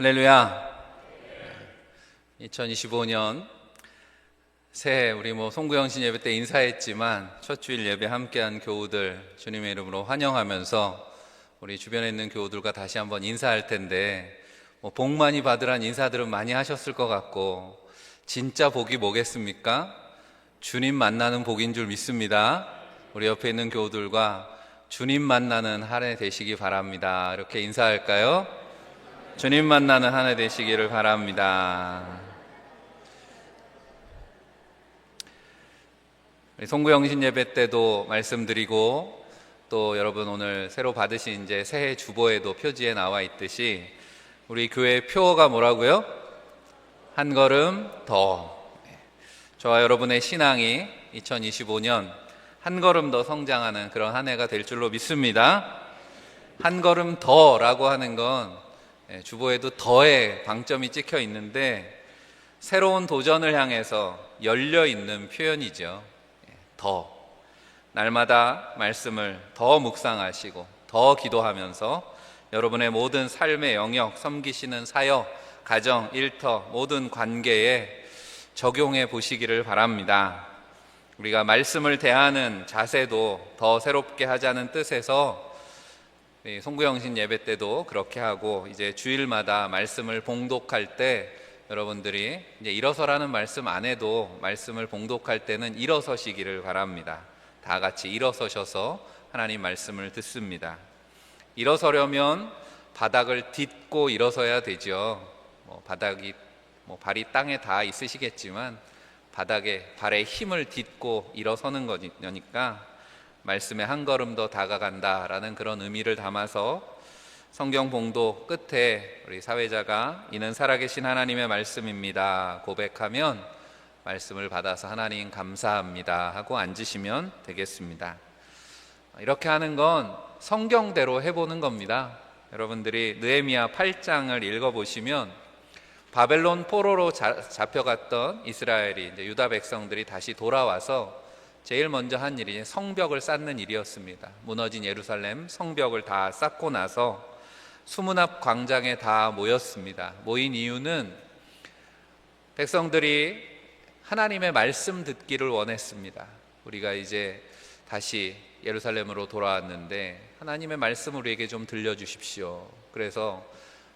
할렐루야. 2025년 새해 우리 송구영신 예배 때 인사했지만 첫 주일 예배 함께한 교우들 주님의 이름으로 환영하면서 우리 주변에 있는 교우들과 다시 한번 인사할 텐데 복 많이 받으란 인사들은 많이 하셨을 것 같고, 진짜 복이 뭐겠습니까? 주님 만나는 복인 줄 믿습니다. 우리 옆에 있는 교우들과 주님 만나는 한 해 되시기 바랍니다. 이렇게 인사할까요? 주님 만나는 한 해 되시기를 바랍니다. 송구영신 예배 때도 말씀드리고, 또 여러분 오늘 새로 받으신 이제 새해 주보에도 표지에 나와 있듯이 우리 교회 표어가 뭐라고요? 한 걸음 더. 저와 여러분의 신앙이 2025년 한 걸음 더 성장하는 그런 한 해가 될 줄로 믿습니다. 한 걸음 더라고 하는 건 주보에도 더의 방점이 찍혀 있는데, 새로운 도전을 향해서 열려 있는 표현이죠. 더. 날마다 말씀을 더 묵상하시고 더 기도하면서 여러분의 모든 삶의 영역, 섬기시는 사역, 가정, 일터, 모든 관계에 적용해 보시기를 바랍니다. 우리가 말씀을 대하는 자세도 더 새롭게 하자는 뜻에서 송구영신 예배 때도 그렇게 하고, 이제 주일마다 말씀을 봉독할 때 여러분들이 이제 일어서라는 말씀 안 해도 말씀을 봉독할 때는 일어서시기를 바랍니다. 다 같이 일어서셔서 하나님 말씀을 듣습니다. 일어서려면 바닥을 딛고 일어서야 되죠. 바닥이 발이 땅에 닿아 있으시겠지만 바닥에 발에 힘을 딛고 일어서는 거니까 말씀에 한 걸음 더 다가간다라는 그런 의미를 담아서 성경 봉독 끝에 우리 사회자가 이는 살아계신 하나님의 말씀입니다 고백하면 말씀을 받아서 하나님 감사합니다 하고 앉으시면 되겠습니다. 이렇게 하는 건 성경대로 해보는 겁니다. 여러분들이 느헤미야 8장을 읽어보시면 바벨론 포로로 잡혀갔던 이스라엘이, 이제 유다 백성들이 다시 돌아와서 제일 먼저 한 일이 성벽을 쌓는 일이었습니다. 무너진 예루살렘 성벽을 다 쌓고 나서 수문 앞 광장에 다 모였습니다. 모인 이유는 백성들이 하나님의 말씀 듣기를 원했습니다. 우리가 이제 다시 예루살렘으로 돌아왔는데 하나님의 말씀 우리에게 좀 들려주십시오. 그래서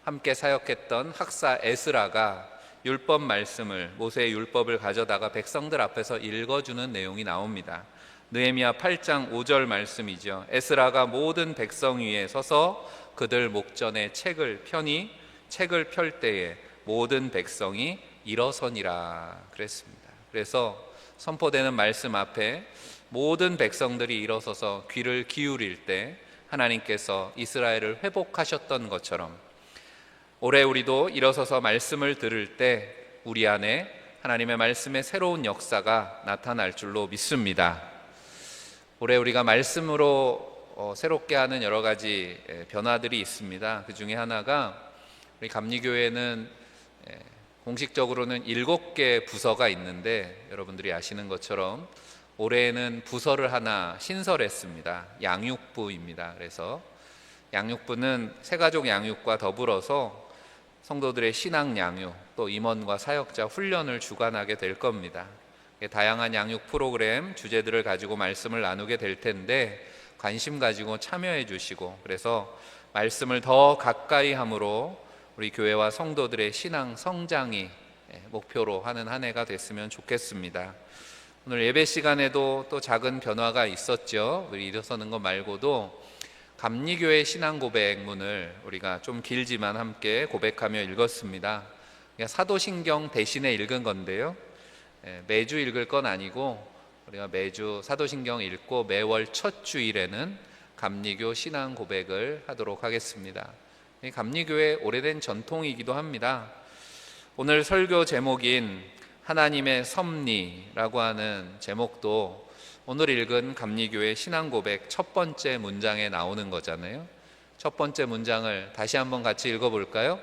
함께 사역했던 학사 에스라가 율법 말씀을, 모세의 율법을 가져다가 백성들 앞에서 읽어주는 내용이 나옵니다. 느헤미야 8장 5절 말씀이죠. 에스라가 모든 백성 위에 서서 그들 목전에 책을 펴니 책을 펼 때에 모든 백성이 일어서니라 그랬습니다. 그래서 선포되는 말씀 앞에 모든 백성들이 일어서서 귀를 기울일 때 하나님께서 이스라엘을 회복하셨던 것처럼 올해 우리도 일어서서 말씀을 들을 때 우리 안에 하나님의 말씀의 새로운 역사가 나타날 줄로 믿습니다. 올해 우리가 말씀으로 새롭게 하는 여러 가지 변화들이 있습니다. 그 중에 하나가 우리 감리교회는 공식적으로는 7개 부서가 있는데, 여러분들이 아시는 것처럼 올해에는 부서를 하나 신설했습니다. 양육부입니다. 그래서 양육부는 새가족 양육과 더불어서 성도들의 신앙 양육, 또 임원과 사역자 훈련을 주관하게 될 겁니다. 다양한 양육 프로그램, 주제들을 가지고 말씀을 나누게 될 텐데 관심 가지고 참여해 주시고, 그래서 말씀을 더 가까이 함으로 우리 교회와 성도들의 신앙 성장이 목표로 하는 한 해가 됐으면 좋겠습니다. 오늘 예배 시간에도 또 작은 변화가 있었죠. 우리 일어서는 것 말고도 감리교회 신앙 고백문을 우리가 좀 길지만 함께 고백하며 읽었습니다. 사도신경 대신에 읽은 건데요, 매주 읽을 건 아니고 우리가 매주 사도신경 읽고 매월 첫 주일에는 감리교 신앙 고백을 하도록 하겠습니다. 감리교회 오래된 전통이기도 합니다. 오늘 설교 제목인 하나님의 섭리라고 하는 제목도 오늘 읽은 감리교회 신앙 고백 첫 번째 문장에 나오는 거잖아요. 첫 번째 문장을 다시 한번 같이 읽어볼까요?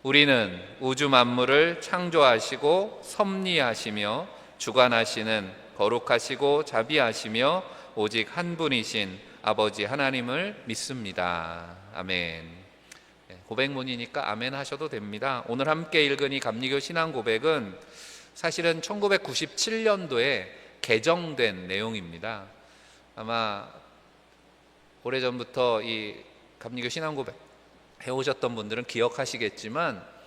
우리는 우주 만물을 창조하시고 섭리하시며 주관하시는 거룩하시고 자비하시며 오직 한 분이신 아버지 하나님을 믿습니다. 아멘. 고백문이니까 아멘 하셔도 됩니다. 오늘 함께 읽은 이 감리교 신앙 고백은 사실은 1997년도에 개정된 내용입니다. 아마 오래전부터 이 감리교 신앙 고백 해오셨던 분들은 기억하시겠지만,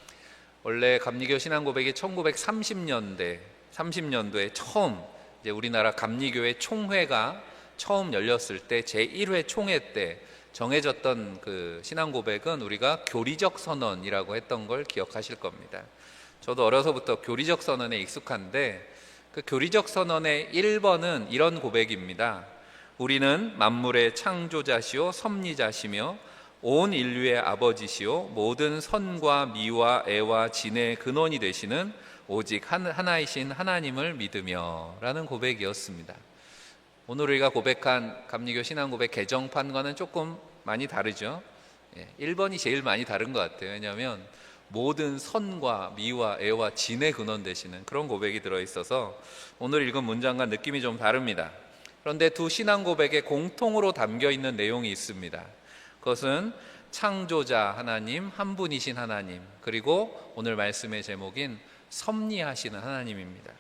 원래 감리교 신앙 고백이 1930년도에 처음 이제 우리나라 감리교회 총회가 처음 열렸을 때 제1회 총회 때 정해졌던 그 신앙 고백은 우리가 교리적 선언이라고 했던 걸 기억하실 겁니다. 저도 어려서부터 교리적 선언에 익숙한데, 그 교리적 선언의 1번은 이런 고백입니다. 우리는 만물의 창조자시요 섭리자시며 온 인류의 아버지시요 모든 선과 미와 애와 진의 근원이 되시는 오직 하나이신 하나님을 믿으며 라는 고백이었습니다. 오늘 우리가 고백한 감리교 신앙 고백 개정판과는 조금 많이 다르죠. 1번이 제일 많이 다른 것 같아요. 왜냐하면 모든 선과 미와 애와 진의 근원 되시는 그런 고백이 들어있어서 오늘 읽은 문장과 느낌이 좀 다릅니다. 그런데 두 신앙 고백에 공통으로 담겨있는 내용이 있습니다. 그것은 창조자 하나님, 한 분이신 하나님, 그리고 오늘 말씀의 제목인 섭리하시는 하나님입니다.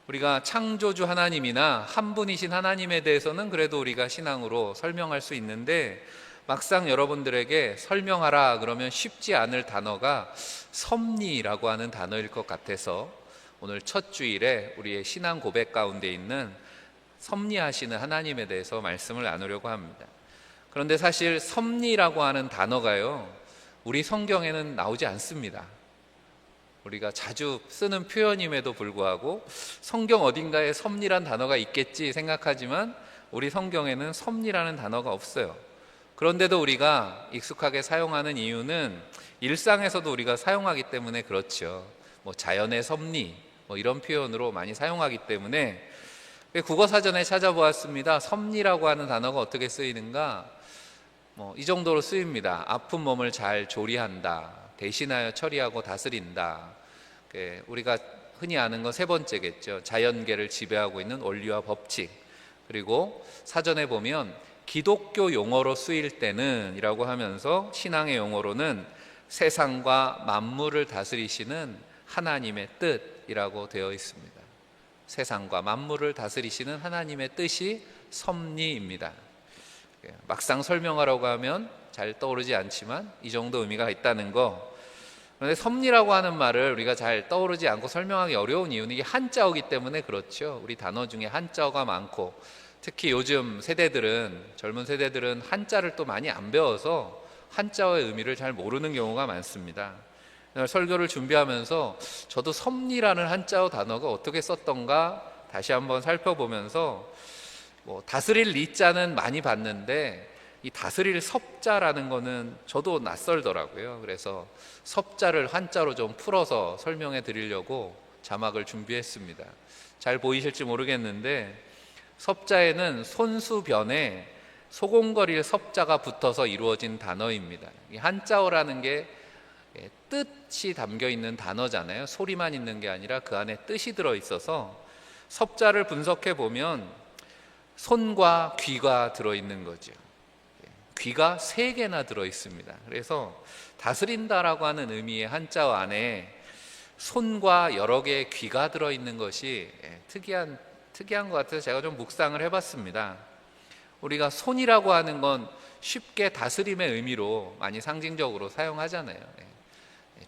우리가 창조주 하나님이나 한 분이신 하나님에 대해서는 그래도 우리가 신앙으로 설명할 수 있는데, 막상 여러분들에게 설명하라 그러면 쉽지 않을 단어가 섭리라고 하는 단어일 것 같아서 오늘 첫 주일에 우리의 신앙 고백 가운데 있는 섭리하시는 하나님에 대해서 말씀을 나누려고 합니다. 그런데 사실 섭리라고 하는 단어가요, 우리 성경에는 나오지 않습니다. 우리가 자주 쓰는 표현임에도 불구하고 성경 어딘가에 섭리란 단어가 있겠지 생각하지만 우리 성경에는 섭리라는 단어가 없어요. 그런데도 우리가 익숙하게 사용하는 이유는 일상에서도 우리가 사용하기 때문에 그렇죠. 자연의 섭리 이런 표현으로 많이 사용하기 때문에 국어사전에 찾아보았습니다. 섭리라고 하는 단어가 어떻게 쓰이는가? 이 정도로 쓰입니다. 아픈 몸을 잘 조리한다, 대신하여 처리하고 다스린다. 우리가 흔히 아는 건 세 번째겠죠. 자연계를 지배하고 있는 원리와 법칙. 그리고 사전에 보면 기독교 용어로 쓰일 때는 이라고 하면서 신앙의 용어로는 세상과 만물을 다스리시는 하나님의 뜻이라고 되어 있습니다. 세상과 만물을 다스리시는 하나님의 뜻이 섭리입니다. 막상 설명하라고 하면 잘 떠오르지 않지만 이 정도 의미가 있다는 거. 그런데 섭리라고 하는 말을 우리가 잘 떠오르지 않고 설명하기 어려운 이유는 이게 한자어기 때문에 그렇죠. 우리 단어 중에 한자어가 많고, 특히 요즘 젊은 세대들은 한자를 또 많이 안 배워서 한자어의 의미를 잘 모르는 경우가 많습니다. 설교를 준비하면서 저도 섭리라는 한자어 단어가 어떻게 썼던가 다시 한번 살펴보면서 다스릴 리자는 많이 봤는데 이 다스릴 섭자라는 거는 저도 낯설더라고요. 그래서 섭자를 한자로 좀 풀어서 설명해 드리려고 자막을 준비했습니다. 잘 보이실지 모르겠는데 섭자에는 손수변에 소곤거릴 섭자가 붙어서 이루어진 단어입니다. 이 한자어라는 게 뜻이 담겨 있는 단어잖아요. 소리만 있는 게 아니라 그 안에 뜻이 들어있어서 섭자를 분석해 보면 손과 귀가 들어있는 거죠. 귀가 3개나 들어있습니다. 그래서 다스린다라고 하는 의미의 한자어 안에 손과 여러 개의 귀가 들어있는 것이 특이한 것 같아서 제가 좀 묵상을 해봤습니다. 우리가 손이라고 하는 건 쉽게 다스림의 의미로 많이 상징적으로 사용하잖아요.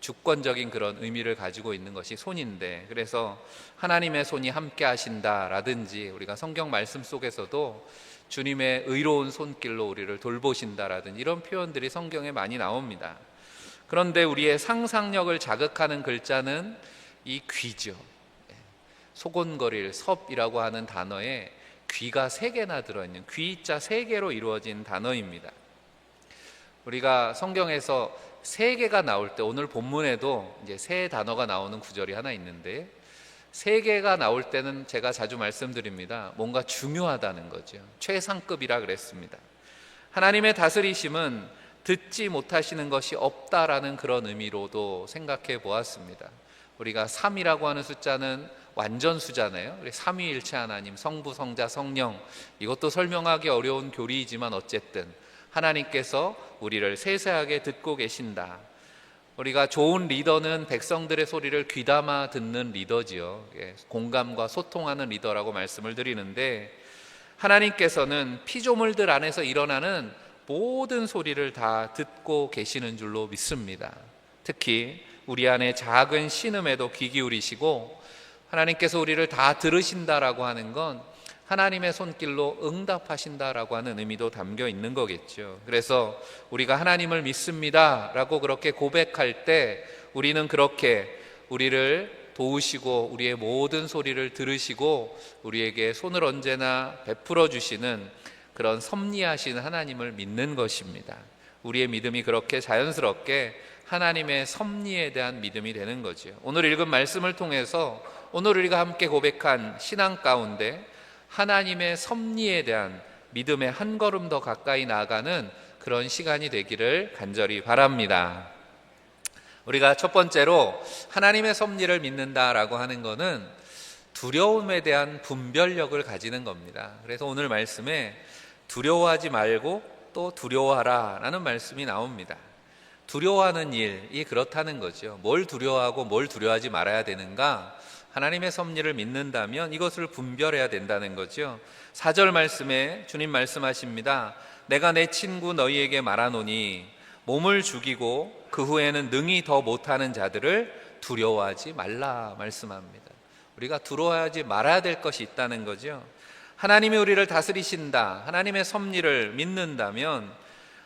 주권적인 그런 의미를 가지고 있는 것이 손인데, 그래서 하나님의 손이 함께 하신다라든지 우리가 성경 말씀 속에서도 주님의 의로운 손길로 우리를 돌보신다라든지 이런 표현들이 성경에 많이 나옵니다. 그런데 우리의 상상력을 자극하는 글자는 이 귀죠. 소곤거릴 섭이라고 하는 단어에 귀가 3개나 들어있는 귀자 3개로 이루어진 단어입니다. 우리가 성경에서 3개가 나올 때, 오늘 본문에도 이제 3 단어가 나오는 구절이 하나 있는데 3개가 나올 때는 제가 자주 말씀드립니다. 뭔가 중요하다는 거죠. 최상급이라 그랬습니다. 하나님의 다스리심은 듣지 못하시는 것이 없다라는 그런 의미로도 생각해 보았습니다. 우리가 3이라고 하는 숫자는 완전수잖아요. 삼위일체 하나님, 성부, 성자, 성령, 이것도 설명하기 어려운 교리이지만 어쨌든 하나님께서 우리를 세세하게 듣고 계신다. 우리가 좋은 리더는 백성들의 소리를 귀담아 듣는 리더지요. 공감과 소통하는 리더라고 말씀을 드리는데, 하나님께서는 피조물들 안에서 일어나는 모든 소리를 다 듣고 계시는 줄로 믿습니다. 특히 우리 안에 작은 신음에도 귀 기울이시고 하나님께서 우리를 다 들으신다라고 하는 건 하나님의 손길로 응답하신다라고 하는 의미도 담겨 있는 거겠죠. 그래서 우리가 하나님을 믿습니다라고 그렇게 고백할 때 우리는 그렇게 우리를 도우시고 우리의 모든 소리를 들으시고 우리에게 손을 언제나 베풀어 주시는 그런 섭리하신 하나님을 믿는 것입니다. 우리의 믿음이 그렇게 자연스럽게 하나님의 섭리에 대한 믿음이 되는 거죠. 오늘 읽은 말씀을 통해서 오늘 우리가 함께 고백한 신앙 가운데 하나님의 섭리에 대한 믿음의 한 걸음 더 가까이 나아가는 그런 시간이 되기를 간절히 바랍니다. 우리가 첫 번째로 하나님의 섭리를 믿는다라고 하는 것은 두려움에 대한 분별력을 가지는 겁니다. 그래서 오늘 말씀에 두려워하지 말고 또 두려워하라 라는 말씀이 나옵니다. 두려워하는 일이 그렇다는 거죠. 뭘 두려워하고 뭘 두려워하지 말아야 되는가? 하나님의 섭리를 믿는다면 이것을 분별해야 된다는 거죠. 4절 말씀에 주님 말씀하십니다. 내가 내 친구 너희에게 말하노니 몸을 죽이고 그 후에는 능히 더 못하는 자들을 두려워하지 말라 말씀합니다. 우리가 두려워하지 말아야 될 것이 있다는 거죠. 하나님이 우리를 다스리신다, 하나님의 섭리를 믿는다면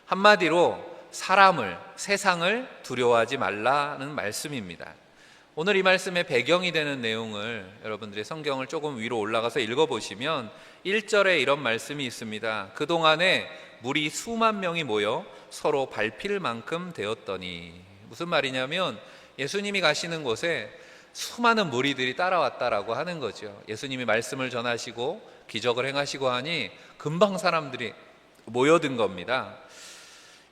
한마디로 사람을, 세상을 두려워하지 말라는 말씀입니다. 오늘 이 말씀의 배경이 되는 내용을 여러분들이 성경을 조금 위로 올라가서 읽어보시면 1절에 이런 말씀이 있습니다. 그동안에 물이 수만 명이 모여 서로 밟힐 만큼 되었더니, 무슨 말이냐면 예수님이 가시는 곳에 수많은 무리들이 따라왔다라고 하는 거죠. 예수님이 말씀을 전하시고 기적을 행하시고 하니 금방 사람들이 모여든 겁니다.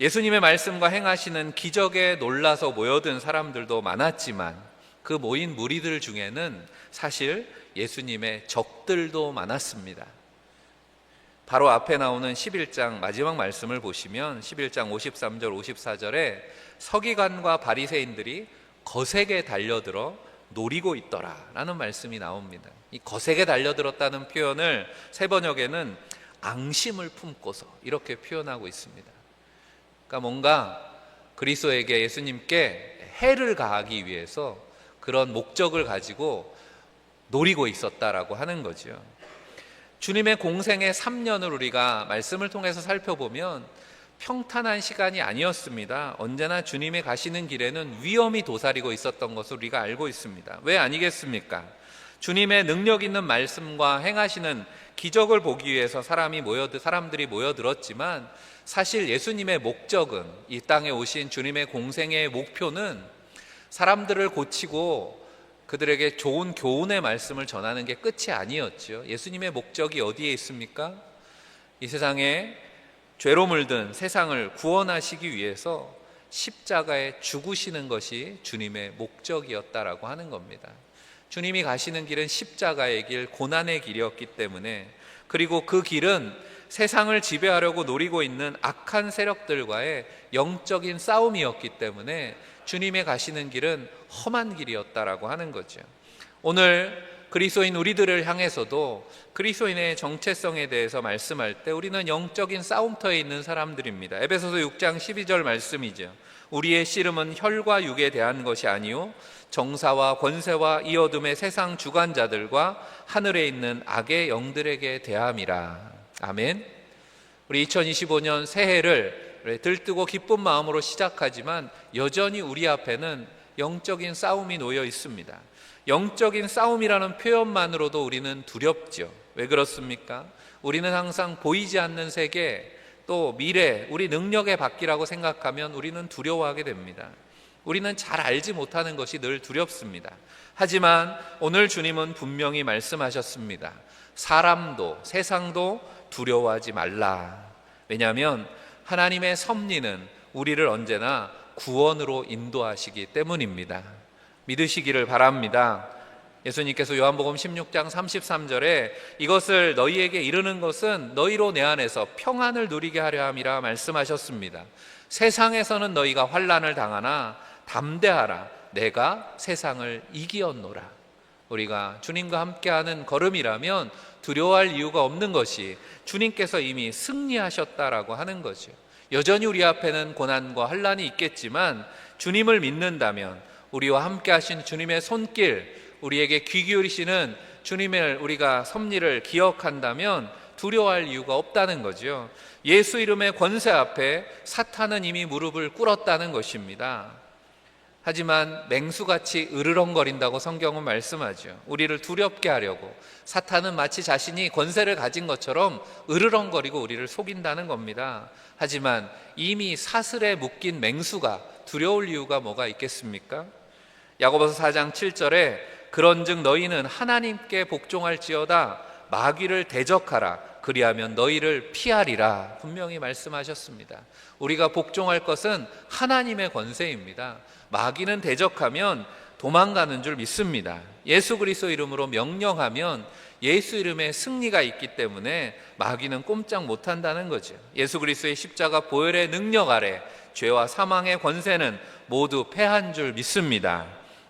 예수님의 말씀과 행하시는 기적에 놀라서 모여든 사람들도 많았지만 그 모인 무리들 중에는 사실 예수님의 적들도 많았습니다. 바로 앞에 나오는 11장 마지막 말씀을 보시면 11장 53절 54절에 서기관과 바리새인들이 거세게 달려들어 노리고 있더라 라는 말씀이 나옵니다. 이 거세게 달려들었다는 표현을 새 번역에는 앙심을 품고서 이렇게 표현하고 있습니다. 그러니까 뭔가 그리스도에게, 예수님께 해를 가하기 위해서 그런 목적을 가지고 노리고 있었다라고 하는 거죠. 주님의 공생의 3년을 우리가 말씀을 통해서 살펴보면 평탄한 시간이 아니었습니다. 언제나 주님이 가시는 길에는 위험이 도사리고 있었던 것을 우리가 알고 있습니다. 왜 아니겠습니까? 주님의 능력 있는 말씀과 행하시는 기적을 보기 위해서 사람들이 모여들었지만 사실 예수님의 목적은, 이 땅에 오신 주님의 공생의 목표는 사람들을 고치고 그들에게 좋은 교훈의 말씀을 전하는 게 끝이 아니었죠. 예수님의 목적이 어디에 있습니까? 이 세상에 죄로 물든 세상을 구원하시기 위해서 십자가에 죽으시는 것이 주님의 목적이었다라고 하는 겁니다. 주님이 가시는 길은 십자가의 길, 고난의 길이었기 때문에, 그리고 그 길은 세상을 지배하려고 노리고 있는 악한 세력들과의 영적인 싸움이었기 때문에 주님의 가시는 길은 험한 길이었다라고 하는 거죠. 오늘 그리스도인 우리들을 향해서도 그리스도인의 정체성에 대해서 말씀할 때 우리는 영적인 싸움터에 있는 사람들입니다. 에베소서 6장 12절 말씀이죠. 우리의 씨름은 혈과 육에 대한 것이 아니요 정사와 권세와 이 어둠의 세상 주관자들과 하늘에 있는 악의 영들에게 대함이라. 아멘. 우리 2025년 새해를 들뜨고 기쁜 마음으로 시작하지만 여전히 우리 앞에는 영적인 싸움이 놓여 있습니다. 영적인 싸움이라는 표현만으로도 우리는 두렵죠. 왜 그렇습니까? 우리는 항상 보이지 않는 세계, 또 미래, 우리 능력의 밖이라고 생각하면 우리는 두려워하게 됩니다. 우리는 잘 알지 못하는 것이 늘 두렵습니다. 하지만 오늘 주님은 분명히 말씀하셨습니다. 사람도 세상도 두려워하지 말라. 왜냐하면 하나님의 섭리는 우리를 언제나 구원으로 인도하시기 때문입니다. 믿으시기를 바랍니다. 예수님께서 요한복음 16장 33절에 이것을 너희에게 이르는 것은 너희로 내 안에서 평안을 누리게 하려 함이라 말씀하셨습니다. 세상에서는 너희가 환난을 당하나 담대하라, 내가 세상을 이기었노라. 우리가 주님과 함께하는 걸음이라면 두려워할 이유가 없는 것이 주님께서 이미 승리하셨다라고 하는 거죠. 여전히 우리 앞에는 고난과 환난이 있겠지만 주님을 믿는다면, 우리와 함께 하신 주님의 손길, 우리에게 귀 기울이시는 주님의 우리가 섭리를 기억한다면 두려워할 이유가 없다는 거죠. 예수 이름의 권세 앞에 사탄은 이미 무릎을 꿇었다는 것입니다. 하지만 맹수같이 으르렁거린다고 성경은 말씀하죠. 우리를 두렵게 하려고 사탄은 마치 자신이 권세를 가진 것처럼 으르렁거리고 우리를 속인다는 겁니다. 하지만 이미 사슬에 묶인 맹수가 두려울 이유가 뭐가 있겠습니까? 야고보서 4장 7절에 그런즉 너희는 하나님께 복종할지어다, 마귀를 대적하라, 그리하면 너희를 피하리라 분명히 말씀하셨습니다. 우리가 복종할 것은 하나님의 권세입니다. 마귀는 대적하면 도망가는 줄 믿습니다. 예수 그리스도 이름으로 명령하면 예수 이름에 승리가 있기 때문에 마귀는 꼼짝 못한다는 거죠. 예수 그리스도의 십자가 보혈의 능력 아래 죄와 사망의 권세는 모두 패한 줄 믿습니다.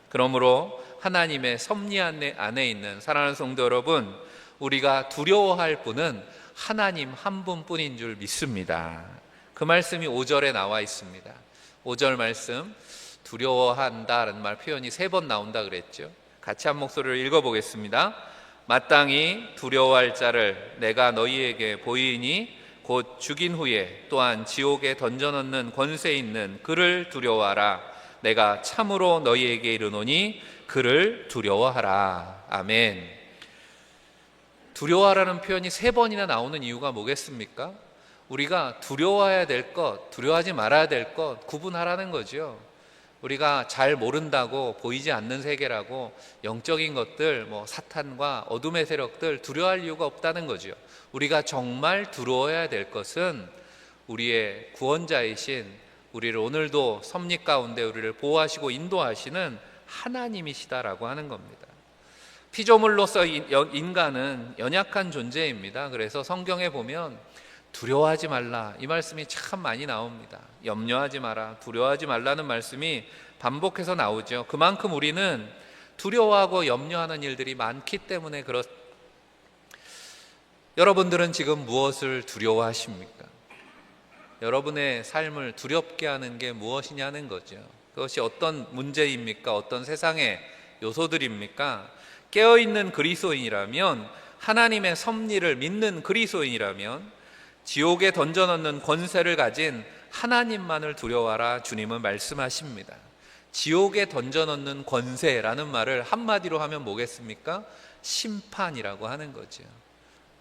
그러므로 하나님의 섭리 안에 있는 사랑하는 성도 여러분, 우리가 두려워할 분은 하나님 한 분뿐인 줄 믿습니다. 그 말씀이 5절에 나와 있습니다. 5절 말씀, 두려워한다라는 말 표현이 3번 나온다 그랬죠. 같이 한 목소리로 읽어보겠습니다. 마땅히 두려워할 자를 내가 너희에게 보이니 곧 죽인 후에 또한 지옥에 던져넣는 권세 있는 그를 두려워하라. 내가 참으로 너희에게 이르노니 그를 두려워하라. 아멘. 두려워하라는 표현이 3번이나 나오는 이유가 뭐겠습니까? 우리가 두려워해야 될 것, 두려워하지 말아야 될 것 구분하라는 거죠. 우리가 잘 모른다고, 보이지 않는 세계라고 영적인 것들, 사탄과 어둠의 세력들 두려워할 이유가 없다는 거죠. 우리가 정말 두려워해야 될 것은 우리의 구원자이신, 우리를 오늘도 섭리 가운데 우리를 보호하시고 인도하시는 하나님이시다라고 하는 겁니다. 피조물로서 인간은 연약한 존재입니다. 그래서 성경에 보면 두려워하지 말라, 이 말씀이 참 많이 나옵니다. 염려하지 마라, 두려워하지 말라는 말씀이 반복해서 나오죠. 그만큼 우리는 두려워하고 염려하는 일들이 많기 때문에 여러분들은 지금 무엇을 두려워하십니까? 여러분의 삶을 두렵게 하는 게 무엇이냐는 거죠. 그것이 어떤 문제입니까? 어떤 세상의 요소들입니까? 깨어있는 그리스도인이라면, 하나님의 섭리를 믿는 그리스도인이라면 지옥에 던져넣는 권세를 가진 하나님만을 두려워하라 주님은 말씀하십니다. 지옥에 던져넣는 권세라는 말을 한마디로 하면 뭐겠습니까? 심판이라고 하는 거죠.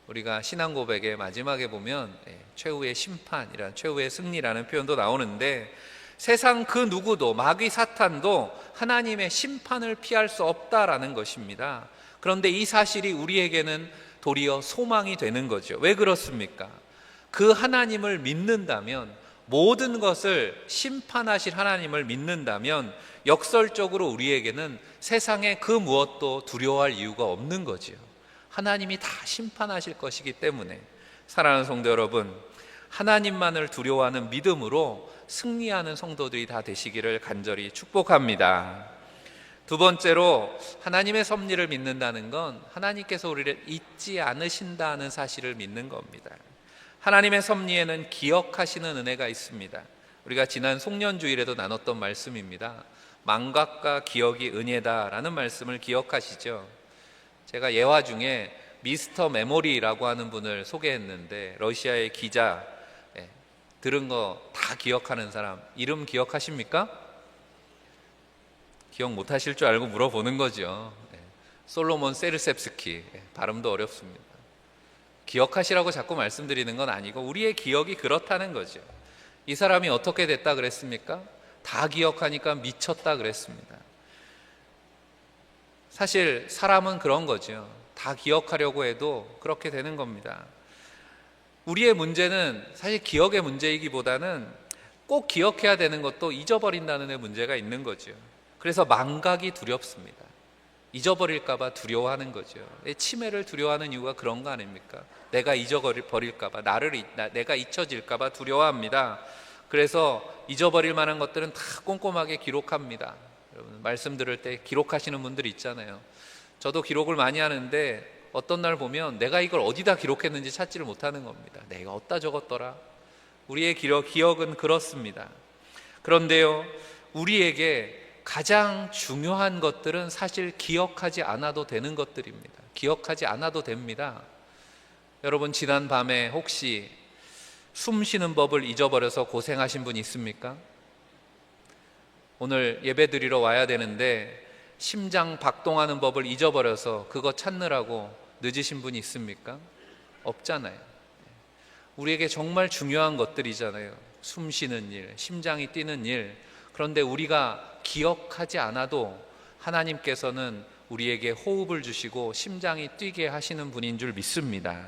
우리가 신앙 고백의 마지막에 보면 최후의 심판이란, 최후의 승리라는 표현도 나오는데, 세상 그 누구도, 마귀 사탄도 하나님의 심판을 피할 수 없다라는 것입니다. 그런데 이 사실이 우리에게는 도리어 소망이 되는 거죠. 왜 그렇습니까? 그 하나님을 믿는다면, 모든 것을 심판하실 하나님을 믿는다면 역설적으로 우리에게는 세상의 그 무엇도 두려워할 이유가 없는 거지요. 하나님이 다 심판하실 것이기 때문에. 사랑하는 성도 여러분, 하나님만을 두려워하는 믿음으로 승리하는 성도들이 다 되시기를 간절히 축복합니다. 두 번째로, 하나님의 섭리를 믿는다는 건 하나님께서 우리를 잊지 않으신다는 사실을 믿는 겁니다. 하나님의 섭리에는 기억하시는 은혜가 있습니다. 우리가 지난 송년주일에도 나눴던 말씀입니다. 망각과 기억이 은혜다라는 말씀을 기억하시죠? 제가 예화 중에 미스터 메모리라고 하는 분을 소개했는데, 러시아의 기자, 들은 거 다 기억하는 사람, 이름 기억하십니까? 기억 못하실 줄 알고 물어보는 거죠. 솔로몬 세르셉스키, 발음도 어렵습니다. 기억하시라고 자꾸 말씀드리는 건 아니고 우리의 기억이 그렇다는 거죠. 이 사람이 어떻게 됐다 그랬습니까? 다 기억하니까 미쳤다 그랬습니다. 사실 사람은 그런 거죠. 다 기억하려고 해도 그렇게 되는 겁니다. 우리의 문제는 사실 기억의 문제이기보다는 꼭 기억해야 되는 것도 잊어버린다는 데 문제가 있는 거죠. 그래서 망각이 두렵습니다. 잊어버릴까봐 두려워하는 거죠. 치매를 두려워하는 이유가 그런 거 아닙니까? 내가 잊어버릴까봐, 내가 잊혀질까봐 두려워합니다. 그래서 잊어버릴 만한 것들은 다 꼼꼼하게 기록합니다. 여러분, 말씀 들을 때 기록하시는 분들이 있잖아요. 저도 기록을 많이 하는데 어떤 날 보면 내가 이걸 어디다 기록했는지 찾지를 못하는 겁니다. 내가 어디다 적었더라? 우리의 기억은 그렇습니다. 그런데요, 우리에게 가장 중요한 것들은 사실 기억하지 않아도 되는 것들입니다. 기억하지 않아도 됩니다. 여러분, 지난 밤에 혹시 숨 쉬는 법을 잊어버려서 고생하신 분 있습니까? 오늘 예배 드리러 와야 되는데 심장 박동하는 법을 잊어버려서 그거 찾느라고 늦으신 분이 있습니까? 없잖아요. 우리에게 정말 중요한 것들이잖아요. 숨 쉬는 일, 심장이 뛰는 일. 그런데 우리가 기억하지 않아도 하나님께서는 우리에게 호흡을 주시고 심장이 뛰게 하시는 분인 줄 믿습니다.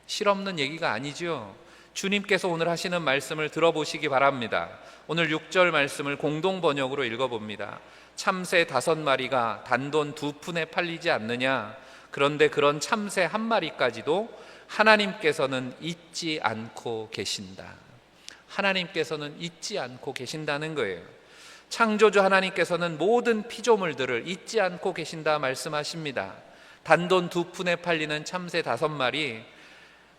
실없는 얘기가 아니죠. 주님께서 오늘 하시는 말씀을 들어보시기 바랍니다. 오늘 6절 말씀을 공동 번역으로 읽어봅니다. 참새 5마리가 단돈 2푼에 팔리지 않느냐? 그런데 그런 참새 1마리까지도 하나님께서는 잊지 않고 계신다. 하나님께서는 잊지 않고 계신다는 거예요. 창조주 하나님께서는 모든 피조물들을 잊지 않고 계신다 말씀하십니다. 단돈 2푼에 팔리는 참새 5마리,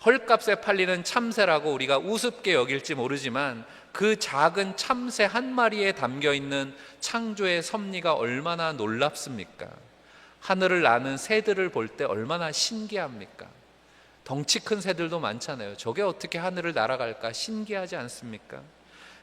헐값에 팔리는 참새라고 우리가 우습게 여길지 모르지만 그 작은 참새 1마리에 담겨있는 창조의 섭리가 얼마나 놀랍습니까? 하늘을 나는 새들을 볼 때 얼마나 신기합니까? 덩치 큰 새들도 많잖아요. 저게 어떻게 하늘을 날아갈까 신기하지 않습니까?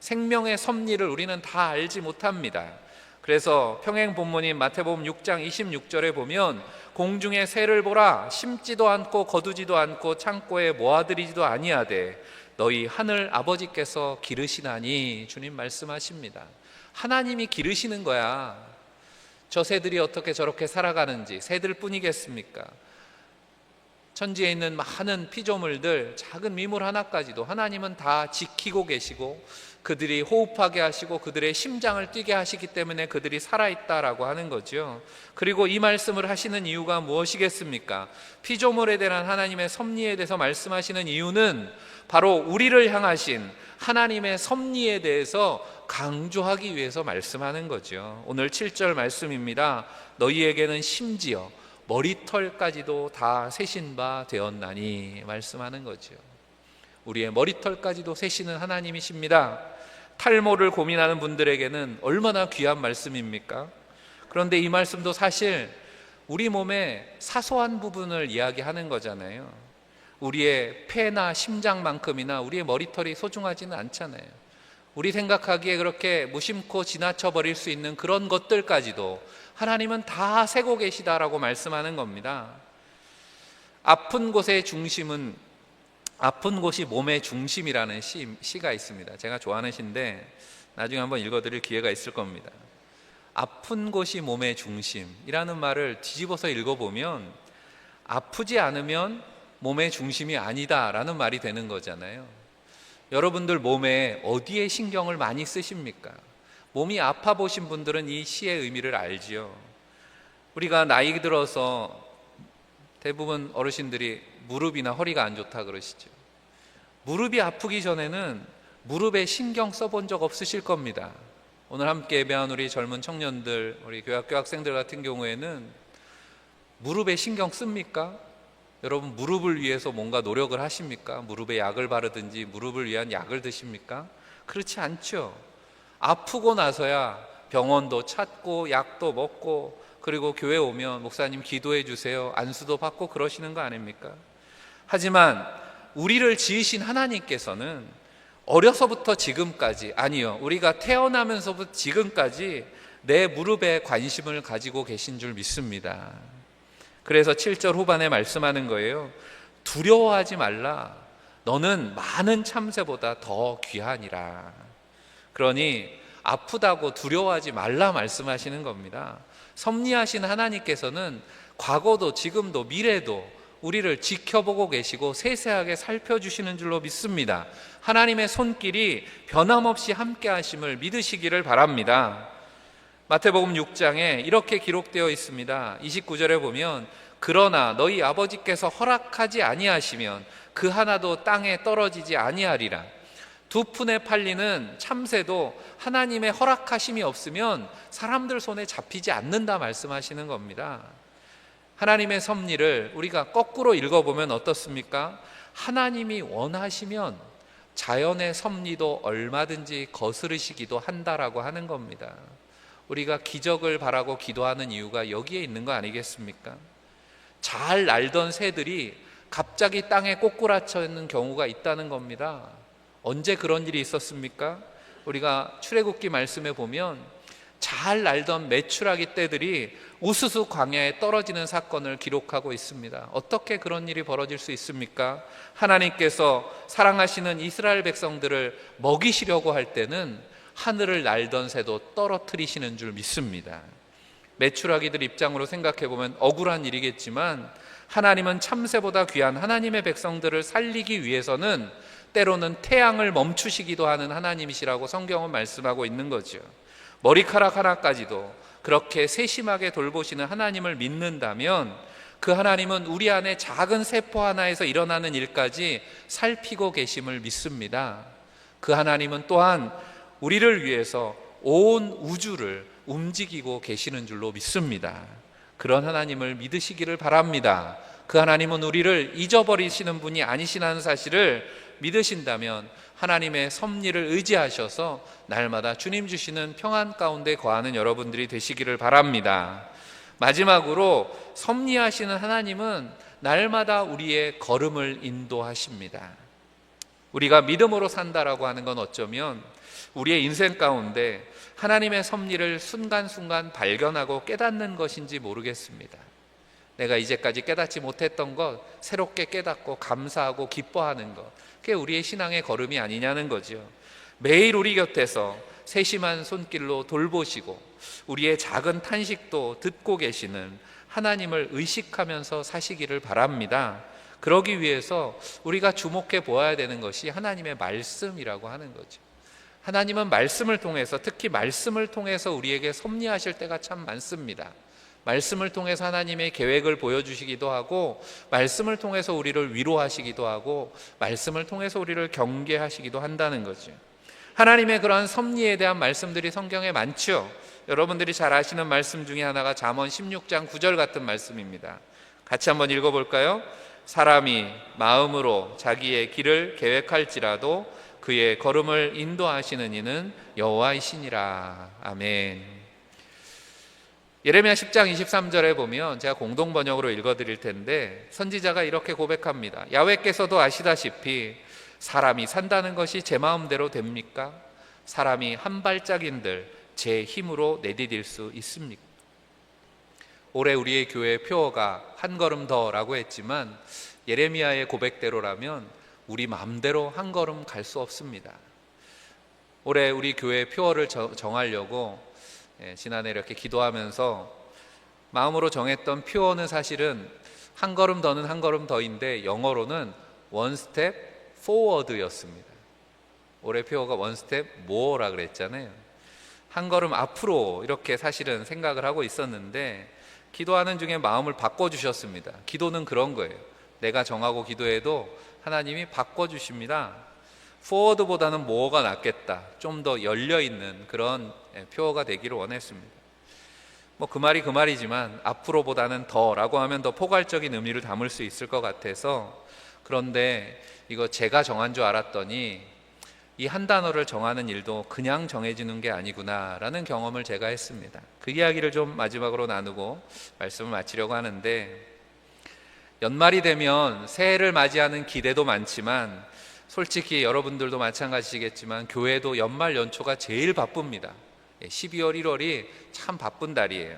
생명의 섭리를 우리는 다 알지 못합니다. 그래서 평행 본문인 마태복음 6장 26절에 보면 공중의 새를 보라, 심지도 않고 거두지도 않고 창고에 모아들이지도 아니하되 너희 하늘 아버지께서 기르시나니, 주님 말씀하십니다. 하나님이 기르시는 거야. 저 새들이 어떻게 저렇게 살아가는지 새들 뿐이겠습니까? 천지에 있는 많은 피조물들, 작은 미물 하나까지도 하나님은 다 지키고 계시고 그들이 호흡하게 하시고 그들의 심장을 뛰게 하시기 때문에 그들이 살아있다라고 하는 거죠. 그리고 이 말씀을 하시는 이유가 무엇이겠습니까? 피조물에 대한 하나님의 섭리에 대해서 말씀하시는 이유는 바로 우리를 향하신 하나님의 섭리에 대해서 강조하기 위해서 말씀하는 거죠. 오늘 7절 말씀입니다. 너희에게는 심지어 머리털까지도 다 세신 바 되었나니, 말씀하는 거죠. 우리의 머리털까지도 세시는 하나님이십니다. 탈모를 고민하는 분들에게는 얼마나 귀한 말씀입니까? 그런데 이 말씀도 사실 우리 몸의 사소한 부분을 이야기하는 거잖아요. 우리의 폐나 심장만큼이나 우리의 머리털이 소중하지는 않잖아요. 우리 생각하기에 그렇게 무심코 지나쳐 버릴 수 있는 그런 것들까지도 하나님은 다 세고 계시다라고 말씀하는 겁니다. 아픈 곳의 중심은, 아픈 곳이 몸의 중심이라는 시가 있습니다. 제가 좋아하는 시인데 나중에 한번 읽어드릴 기회가 있을 겁니다. 아픈 곳이 몸의 중심이라는 말을 뒤집어서 읽어보면 아프지 않으면 몸의 중심이 아니다라는 말이 되는 거잖아요. 여러분들 몸에 어디에 신경을 많이 쓰십니까? 몸이 아파 보신 분들은 이 시의 의미를 알지요. 우리가 나이 들어서 대부분 어르신들이 무릎이나 허리가 안 좋다 그러시죠. 무릎이 아프기 전에는 무릎에 신경 써본 적 없으실 겁니다. 오늘 함께 예배한 우리 젊은 청년들, 우리 교학교 학생들 같은 경우에는 무릎에 신경 씁니까? 여러분, 무릎을 위해서 뭔가 노력을 하십니까? 무릎에 약을 바르든지 무릎을 위한 약을 드십니까? 그렇지 않죠. 아프고 나서야 병원도 찾고 약도 먹고, 그리고 교회 오면 목사님 기도해 주세요, 안수도 받고 그러시는 거 아닙니까? 하지만 우리를 지으신 하나님께서는 어려서부터 지금까지, 아니요, 우리가 태어나면서부터 지금까지 내 무릎에 관심을 가지고 계신 줄 믿습니다. 그래서 7절 후반에 말씀하는 거예요. 두려워하지 말라. 너는 많은 참새보다 더 귀하니라. 그러니 아프다고 두려워하지 말라 말씀하시는 겁니다. 섭리하신 하나님께서는 과거도 지금도 미래도 우리를 지켜보고 계시고 세세하게 살펴주시는 줄로 믿습니다. 하나님의 손길이 변함없이 함께 하심을 믿으시기를 바랍니다. 마태복음 6장에 이렇게 기록되어 있습니다. 29절에 보면 그러나 너희 아버지께서 허락하지 아니하시면 그 하나도 땅에 떨어지지 아니하리라. 두 푼에 팔리는 참새도 하나님의 허락하심이 없으면 사람들 손에 잡히지 않는다 말씀하시는 겁니다. 하나님의 섭리를 우리가 거꾸로 읽어보면 어떻습니까? 하나님이 원하시면 자연의 섭리도 얼마든지 거스르시기도 한다라고 하는 겁니다. 우리가 기적을 바라고 기도하는 이유가 여기에 있는 거 아니겠습니까? 잘 날던 새들이 갑자기 땅에 꼬꾸라쳐 있는 경우가 있다는 겁니다. 언제 그런 일이 있었습니까? 우리가 출애굽기 말씀에 보면 잘 날던 메추라기 떼들이 우수수 광야에 떨어지는 사건을 기록하고 있습니다. 어떻게 그런 일이 벌어질 수 있습니까? 하나님께서 사랑하시는 이스라엘 백성들을 먹이시려고 할 때는 하늘을 날던 새도 떨어뜨리시는 줄 믿습니다. 메추라기들 입장으로 생각해 보면 억울한 일이겠지만 하나님은 참새보다 귀한 하나님의 백성들을 살리기 위해서는 때로는 태양을 멈추시기도 하는 하나님이시라고 성경은 말씀하고 있는 거죠. 머리카락 하나까지도 그렇게 세심하게 돌보시는 하나님을 믿는다면 그 하나님은 우리 안에 작은 세포 하나에서 일어나는 일까지 살피고 계심을 믿습니다. 그 하나님은 또한 우리를 위해서 온 우주를 움직이고 계시는 줄로 믿습니다. 그런 하나님을 믿으시기를 바랍니다. 그 하나님은 우리를 잊어버리시는 분이 아니시라는 사실을 믿으신다면 하나님의 섭리를 의지하셔서 날마다 주님 주시는 평안 가운데 거하는 여러분들이 되시기를 바랍니다. 마지막으로 섭리하시는 하나님은 날마다 우리의 걸음을 인도하십니다. 우리가 믿음으로 산다라고 하는 건 어쩌면 우리의 인생 가운데 하나님의 섭리를 순간순간 발견하고 깨닫는 것인지 모르겠습니다. 내가 이제까지 깨닫지 못했던 것 새롭게 깨닫고 감사하고 기뻐하는 것, 그게 우리의 신앙의 걸음이 아니냐는 거죠. 매일 우리 곁에서 세심한 손길로 돌보시고 우리의 작은 탄식도 듣고 계시는 하나님을 의식하면서 사시기를 바랍니다. 그러기 위해서 우리가 주목해 보아야 되는 것이 하나님의 말씀이라고 하는 거죠. 하나님은 말씀을 통해서, 특히 말씀을 통해서 우리에게 섭리하실 때가 참 많습니다. 말씀을 통해서 하나님의 계획을 보여주시기도 하고, 말씀을 통해서 우리를 위로하시기도 하고, 말씀을 통해서 우리를 경계하시기도 한다는 거죠. 하나님의 그러한 섭리에 대한 말씀들이 성경에 많죠. 여러분들이 잘 아시는 말씀 중에 하나가 잠언 16장 9절 같은 말씀입니다. 같이 한번 읽어볼까요? 사람이 마음으로 자기의 길을 계획할지라도 그의 걸음을 인도하시는 이는 여호와이시니라. 아멘. 예레미야 10장 23절에 보면 제가 공동 번역으로 읽어드릴 텐데 선지자가 이렇게 고백합니다. 야훼께서도 아시다시피 사람이 산다는 것이 제 마음대로 됩니까? 사람이 한 발짝인들 제 힘으로 내디딜 수 있습니까? 올해 우리의 교회 표어가 한 걸음 더라고 했지만 예레미야의 고백대로라면 우리 마음대로 한 걸음 갈 수 없습니다. 올해 우리 교회 표어를 정하려고 지난해 이렇게 기도하면서 마음으로 정했던 표어는 사실은 한 걸음 더는 한 걸음 더인데 영어로는 one step forward였습니다. 올해 표어가 one step more라 그랬잖아요. 한 걸음 앞으로 이렇게 사실은 생각을 하고 있었는데 기도하는 중에 마음을 바꿔주셨습니다. 기도는 그런 거예요. 내가 정하고 기도해도 하나님이 바꿔주십니다. forward보다는 more가 낫겠다. 좀 더 열려있는 그런 표어가 되기를 원했습니다. 그 말이 그 말이지만 앞으로보다는 더라고 하면 더 포괄적인 의미를 담을 수 있을 것 같아서, 그런데 이거 제가 정한 줄 알았더니 이 한 단어를 정하는 일도 그냥 정해지는 게 아니구나 라는 경험을 제가 했습니다. 그 이야기를 좀 마지막으로 나누고 말씀을 마치려고 하는데, 연말이 되면 새해를 맞이하는 기대도 많지만 솔직히 여러분들도 마찬가지시겠지만 교회도 연말 연초가 제일 바쁩니다. 12월 1월이 참 바쁜 달이에요.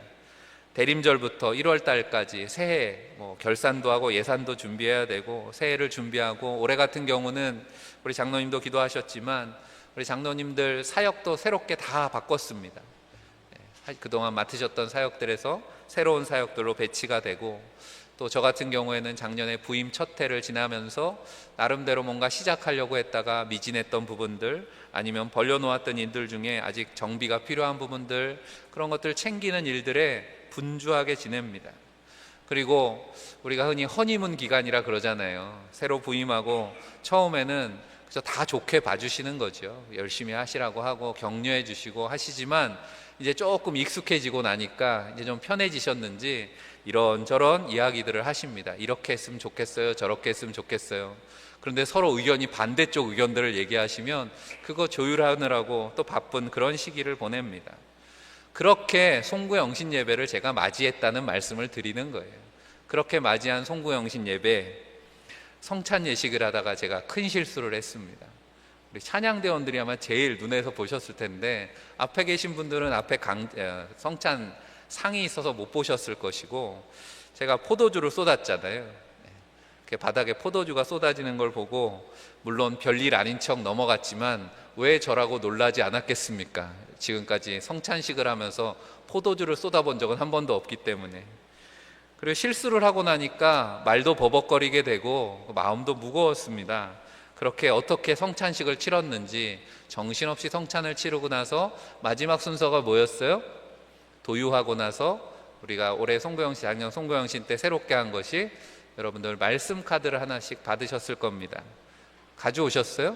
대림절부터 1월 달까지 새해 결산도 하고 예산도 준비해야 되고 새해를 준비하고, 올해 같은 경우는 우리 장로님도 기도하셨지만 우리 장로님들 사역도 새롭게 다 바꿨습니다. 그동안 맡으셨던 사역들에서 새로운 사역들로 배치가 되고, 또 저 같은 경우에는 작년에 부임 첫 해를 지나면서 나름대로 뭔가 시작하려고 했다가 미진했던 부분들, 아니면 벌려놓았던 일들 중에 아직 정비가 필요한 부분들, 그런 것들 챙기는 일들에 분주하게 지냅니다. 그리고 우리가 흔히 허니문 기간이라 그러잖아요. 새로 부임하고 처음에는 그저 다 좋게 봐주시는 거죠. 열심히 하시라고 하고 격려해 주시고 하시지만 이제 조금 익숙해지고 나니까 이제 좀 편해지셨는지 이런저런 이야기들을 하십니다. 이렇게 했으면 좋겠어요, 저렇게 했으면 좋겠어요. 그런데 서로 의견이 반대쪽 의견들을 얘기하시면 그거 조율하느라고 또 바쁜 그런 시기를 보냅니다. 그렇게 송구영신 예배를 제가 맞이했다는 말씀을 드리는 거예요. 그렇게 맞이한 송구영신 예배, 성찬 예식을 하다가 제가 큰 실수를 했습니다. 우리 찬양대원들이 아마 제일 눈에서 보셨을 텐데 앞에 계신 분들은 앞에 성찬 상이 있어서 못 보셨을 것이고, 제가 포도주를 쏟았잖아요. 바닥에 포도주가 쏟아지는 걸 보고 물론 별일 아닌 척 넘어갔지만 왜 저라고 놀라지 않았겠습니까? 지금까지 성찬식을 하면서 포도주를 쏟아본 적은 한 번도 없기 때문에. 그리고 실수를 하고 나니까 말도 버벅거리게 되고 마음도 무거웠습니다. 그렇게 어떻게 성찬식을 치렀는지, 정신없이 성찬을 치르고 나서 마지막 순서가 뭐였어요? 도유하고 나서 우리가 올해 송구영신, 작년 송구영신 때 새롭게 한 것이, 여러분들 말씀 카드를 하나씩 받으셨을 겁니다. 가져오셨어요?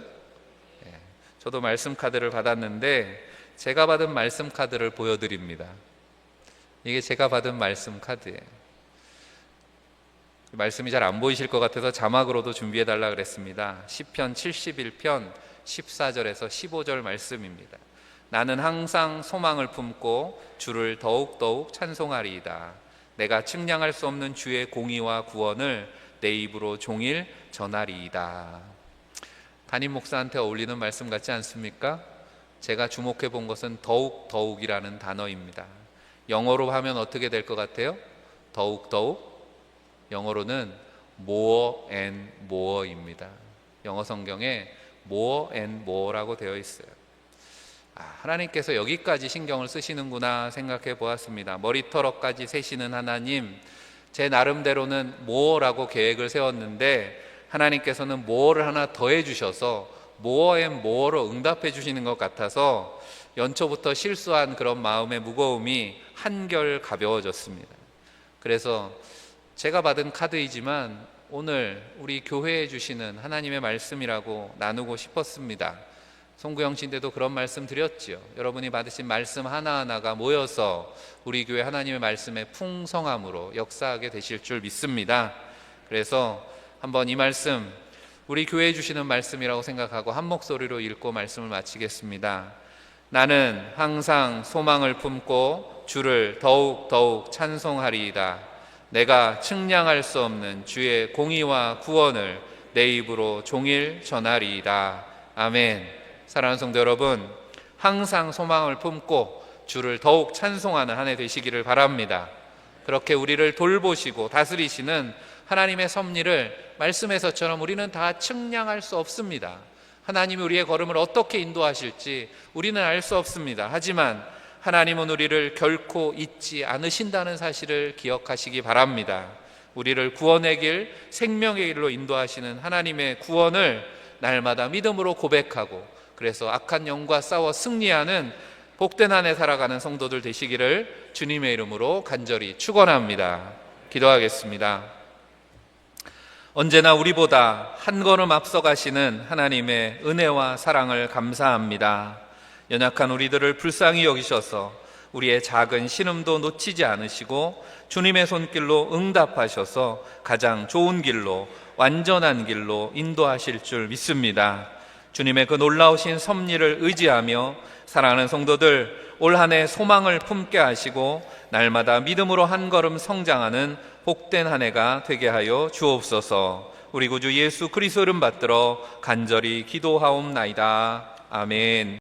네, 저도 말씀 카드를 받았는데 제가 받은 말씀 카드를 보여드립니다. 이게 제가 받은 말씀 카드예요. 말씀이 잘 안 보이실 것 같아서 자막으로도 준비해 달라 그랬습니다. 시편 71편 14절에서 15절 말씀입니다. 나는 항상 소망을 품고 주를 더욱더욱 찬송하리이다. 내가 측량할 수 없는 주의 공의와 구원을 내 입으로 종일 전하리이다. 담임 목사한테 어울리는 말씀 같지 않습니까? 제가 주목해 본 것은 더욱이라는 단어입니다. 영어로 하면 어떻게 될 것 같아요? 더욱. 영어로는 more and more입니다. 영어 성경에 more and more라고 되어 있어요. 하나님께서 여기까지 신경을 쓰시는구나 생각해 보았습니다. 머리털어까지 세시는 하나님, 제 나름대로는 more라고 계획을 세웠는데 하나님께서는 more를 하나 더해 주셔서 more and more로 응답해 주시는 것 같아서 연초부터 실수한 그런 마음의 무거움이 한결 가벼워졌습니다. 그래서 제가 받은 카드이지만 오늘 우리 교회에 주시는 하나님의 말씀이라고 나누고 싶었습니다. 송구영신 때도 그런 말씀 드렸지요. 여러분이 받으신 말씀 하나하나가 모여서 우리 교회 하나님의 말씀의 풍성함으로 역사하게 되실 줄 믿습니다. 그래서 한번 이 말씀, 우리 교회에 주시는 말씀이라고 생각하고 한 목소리로 읽고 말씀을 마치겠습니다. 나는 항상 소망을 품고 주를 더욱 찬송하리이다. 내가 측량할 수 없는 주의 공의와 구원을 내 입으로 종일 전하리이다. 아멘. 사랑하는 성도 여러분, 항상 소망을 품고 주를 더욱 찬송하는 한 해 되시기를 바랍니다. 그렇게 우리를 돌보시고 다스리시는 하나님의 섭리를 말씀에서처럼 우리는 다 측량할 수 없습니다. 하나님이 우리의 걸음을 어떻게 인도하실지 우리는 알 수 없습니다. 하지만 하나님은 우리를 결코 잊지 않으신다는 사실을 기억하시기 바랍니다. 우리를 구원의 길, 생명의 길로 인도하시는 하나님의 구원을 날마다 믿음으로 고백하고, 그래서 악한 영과 싸워 승리하는 복된 한 해 살아가는 성도들 되시기를 주님의 이름으로 간절히 축원합니다. 기도하겠습니다. 언제나 우리보다 한 걸음 앞서가시는 하나님의 은혜와 사랑을 감사합니다. 연약한 우리들을 불쌍히 여기셔서 우리의 작은 신음도 놓치지 않으시고 주님의 손길로 응답하셔서 가장 좋은 길로, 완전한 길로 인도하실 줄 믿습니다. 주님의 그 놀라우신 섭리를 의지하며 사랑하는 성도들, 올 한 해 소망을 품게 하시고 날마다 믿음으로 한 걸음 성장하는 복된 한 해가 되게 하여 주옵소서. 우리 구주 예수 그리스도 이름 받들어 간절히 기도하옵나이다. 아멘.